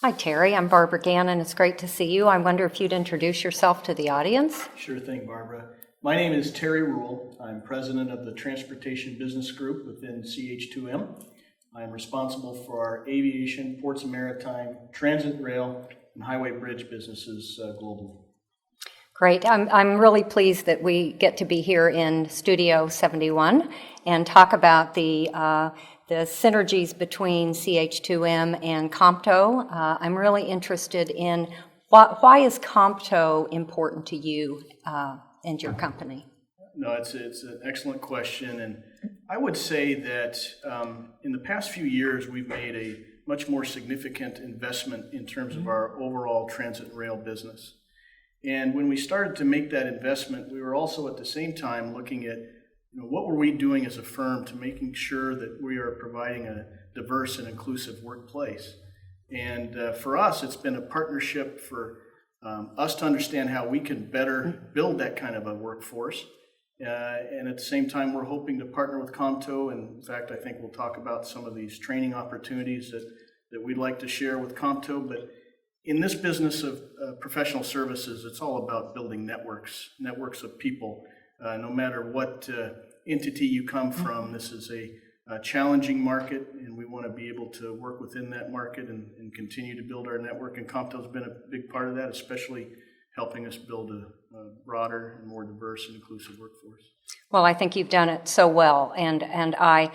Hi, Terry. I'm Barbara Gannon. It's great to see you. I wonder if you'd introduce yourself to the audience. Sure thing, Barbara. My name is Terry Ruhl. I'm president of the Transportation Business Group within CH2M. I'm responsible for our aviation, ports and maritime, transit, rail, and highway bridge businesses globally. Great. I'm really pleased that we get to be here in Studio 71 and talk about the synergies between CH2M and Comto. I'm really interested in why is Comto important to you and your company? No, it's an excellent question, and I would say that in the past few years we've made a much more significant investment in terms of our overall transit and rail business. And when we started to make that investment, we were also at the same time looking at what were we doing as a firm to making sure that we are providing a diverse and inclusive workplace. And for us, it's been a partnership for us to understand how we can better build that kind of a workforce. And at the same time, we're hoping to partner with Comto. And in fact, I think we'll talk about some of these training opportunities that we'd like to share with Comto. But in this business of professional services, it's all about building networks of people. No matter what entity you come from, this is a challenging market, and we want to be able to work within that market and continue to build our network. And Comto's been a big part of that, especially helping us build a broader and more diverse and inclusive workforce. Well, I think you've done it so well, and I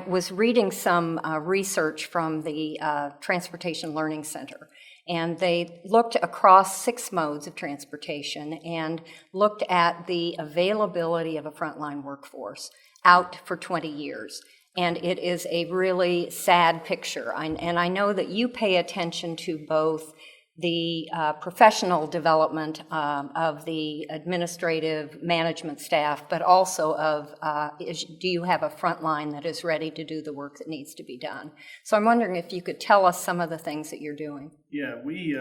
was reading some research from the Transportation Learning Center, and they looked across 6 modes of transportation and looked at the availability of a frontline workforce out for 20 years. And it is a really sad picture. And I know that you pay attention to both the professional development of the administrative management staff, but also of do you have a front line that is ready to do the work that needs to be done? So I'm wondering if you could tell us some of the things that you're doing. Yeah, we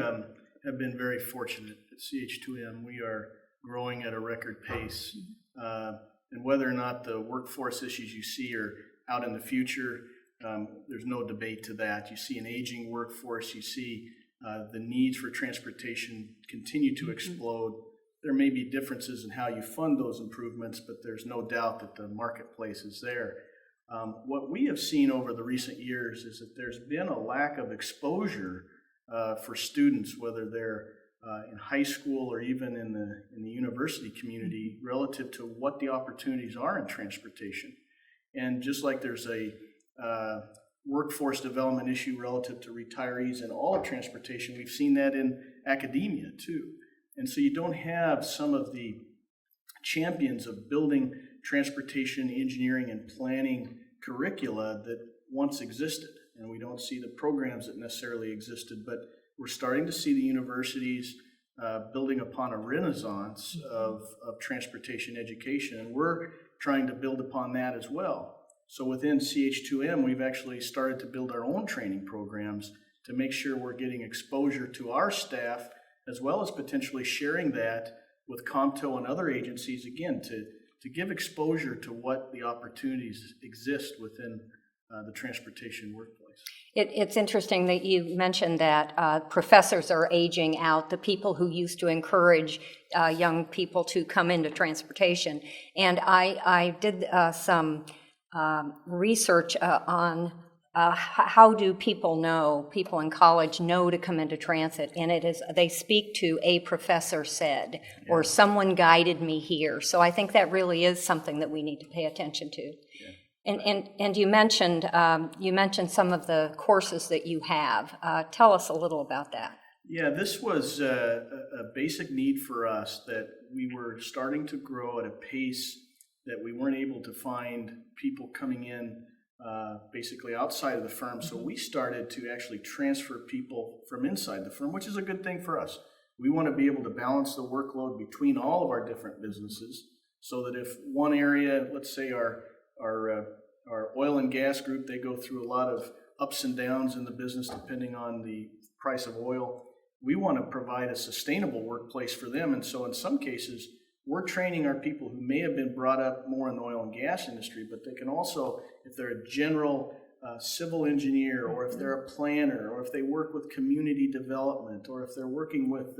have been very fortunate at CH2M. We are growing at a record pace. And whether or not the workforce issues you see are out in the future, there's no debate to that. You see an aging workforce, you see the needs for transportation continue to explode. There may be differences in how you fund those improvements, but there's no doubt that the marketplace is there. What we have seen over the recent years is that there's been a lack of exposure for students, whether they're in high school or even in the university community, relative to what the opportunities are in transportation. And just like there's a workforce development issue relative to retirees and all of transportation, we've seen that in academia too. And so you don't have some of the champions of building transportation, engineering, and planning curricula that once existed. And we don't see the programs that necessarily existed, but we're starting to see the universities building upon a renaissance of transportation education, and we're trying to build upon that as well. So within CH2M, we've actually started to build our own training programs to make sure we're getting exposure to our staff, as well as potentially sharing that with Comto and other agencies, again, to give exposure to what the opportunities exist within the transportation workplace. It's interesting that you mentioned that professors are aging out, the people who used to encourage young people to come into transportation. And I did some research on how do people in college know to come into transit, and it is they speak to a professor said, or someone guided me here. So I think that really is something that we need to pay attention to. Yeah. And you mentioned some of the courses that you have. Tell us a little about that. Yeah, this was a basic need for us, that we were starting to grow at a pace that we weren't able to find people coming in basically outside of the firm. So we started to actually transfer people from inside the firm, which is a good thing for us. We want to be able to balance the workload between all of our different businesses, so that if one area, let's say our oil and gas group, they go through a lot of ups and downs in the business depending on the price of oil. We want to provide a sustainable workplace for them. And so in some cases, we're training our people who may have been brought up more in the oil and gas industry, but they can also, if they're a general civil engineer, or if they're a planner, or if they work with community development, or if they're working with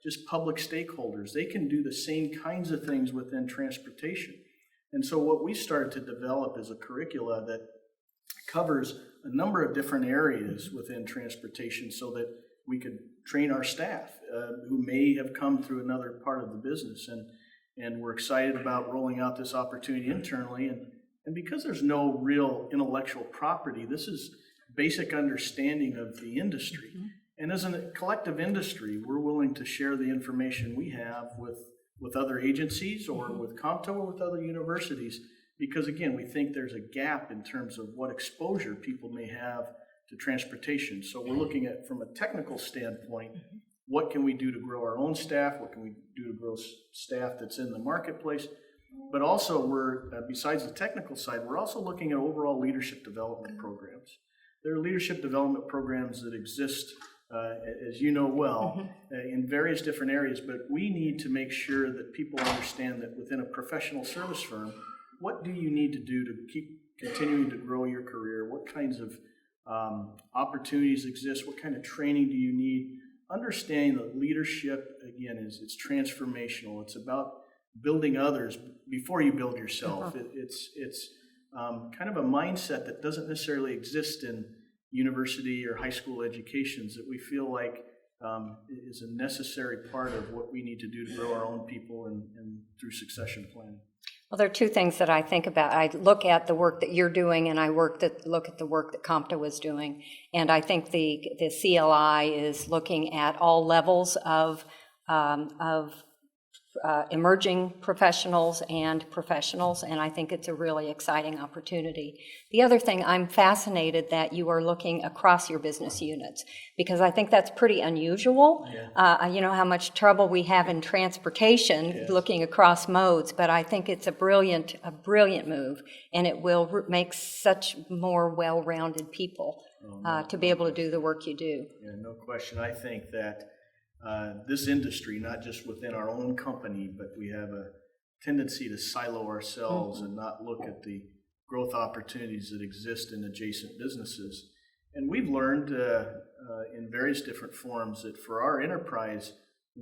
just public stakeholders. They can do the same kinds of things within transportation. And so what we started to develop is a curricula that covers a number of different areas within transportation so that we could train our staff who may have come through another part of the business. And we're excited about rolling out this opportunity internally. And because there's no real intellectual property, this is basic understanding of the industry. Mm-hmm. And as a collective industry, we're willing to share the information we have with other agencies or with Comto or with other universities, because again, we think there's a gap in terms of what exposure people may have to transportation. So we're looking at, from a technical standpoint, what can we do to grow our own staff? What can we do to grow staff that's in the marketplace? But also we're, besides the technical side, we're also looking at overall leadership development programs. There are leadership development programs that exist, as you know well, in various different areas, but we need to make sure that people understand that within a professional service firm, what do you need to do to keep continuing to grow your career? What kinds of opportunities exist? What kind of training do you need? Understanding that leadership, again, it's transformational. It's about building others before you build yourself. It's kind of a mindset that doesn't necessarily exist in university or high school educations that we feel like is a necessary part of what we need to do to grow our own people and through succession planning. Well, there are two things that I think about. I look at the work that you're doing, and I look at the work that Comto is doing. And I think the CLI is looking at all levels of emerging professionals, and I think it's a really exciting opportunity. The other thing, I'm fascinated that you are looking across your business units, because I think that's pretty unusual. Yeah. You know how much trouble we have in transportation looking across modes, but I think it's a brilliant move, and it will make such more well-rounded people to be able to do the work you do. Yeah, no question. I think that this industry, not just within our own company, but we have a tendency to silo ourselves and not look at the growth opportunities that exist in adjacent businesses. And we've learned in various different forms that for our enterprise,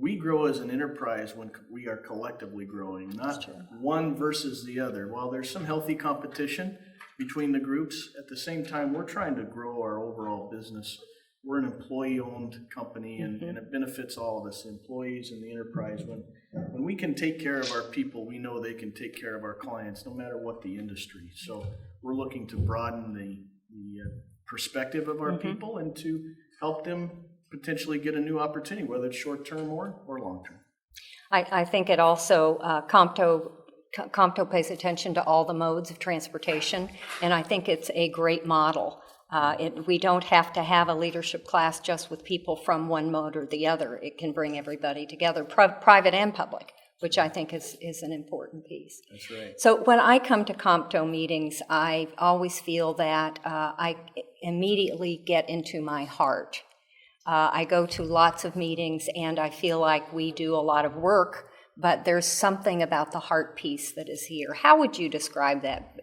we grow as an enterprise when we are collectively growing, not one versus the other. While there's some healthy competition between the groups, at the same time, we're trying to grow our overall business. We're an employee-owned company, and it benefits all of us, the employees and the enterprise. When we can take care of our people, we know they can take care of our clients, no matter what the industry. So we're looking to broaden the perspective of our people and to help them potentially get a new opportunity, whether it's short-term or long-term. I think it also, Comto pays attention to all the modes of transportation, and I think it's a great model. We don't have to have a leadership class just with people from one mode or the other. It can bring everybody together, private and public, which I think is an important piece. That's right. So when I come to Comto meetings, I always feel that I immediately get into my heart. I go to lots of meetings, and I feel like we do a lot of work, but there's something about the heart piece that is here. How would you describe that?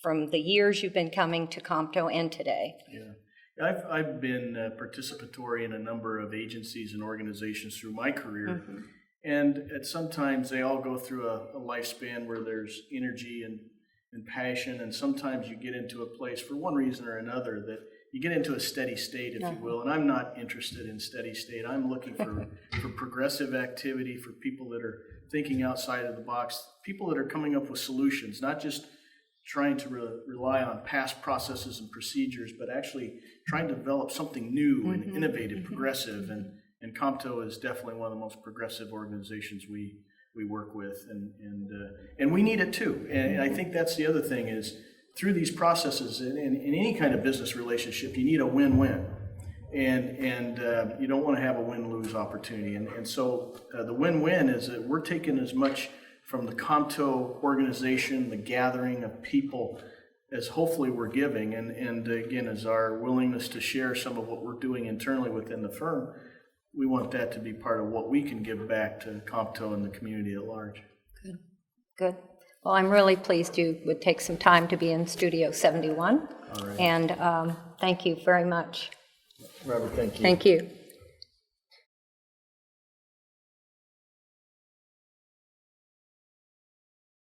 From the years you've been coming to Comto and today? Yeah, I've been participatory in a number of agencies and organizations through my career, and sometimes they all go through a lifespan where there's energy and passion, and sometimes you get into a place for one reason or another that you get into a steady state, if you will, and I'm not interested in steady state. I'm looking for progressive activity, for people that are thinking outside of the box, people that are coming up with solutions, not just trying to rely on past processes and procedures, but actually trying to develop something new and innovative, progressive. And Comto is definitely one of the most progressive organizations we work with, and we need it too. And I think that's the other thing is through these processes, in any kind of business relationship, you need a win-win, and you don't want to have a win-lose opportunity. And so the win-win is that we're taking as much from the Comto organization, the gathering of people, as hopefully we're giving, and again, as our willingness to share some of what we're doing internally within the firm, we want that to be part of what we can give back to Comto and the community at large. Good. Well, I'm really pleased you would take some time to be in Studio 71. All right. And thank you very much. Robert, thank you. Thank you.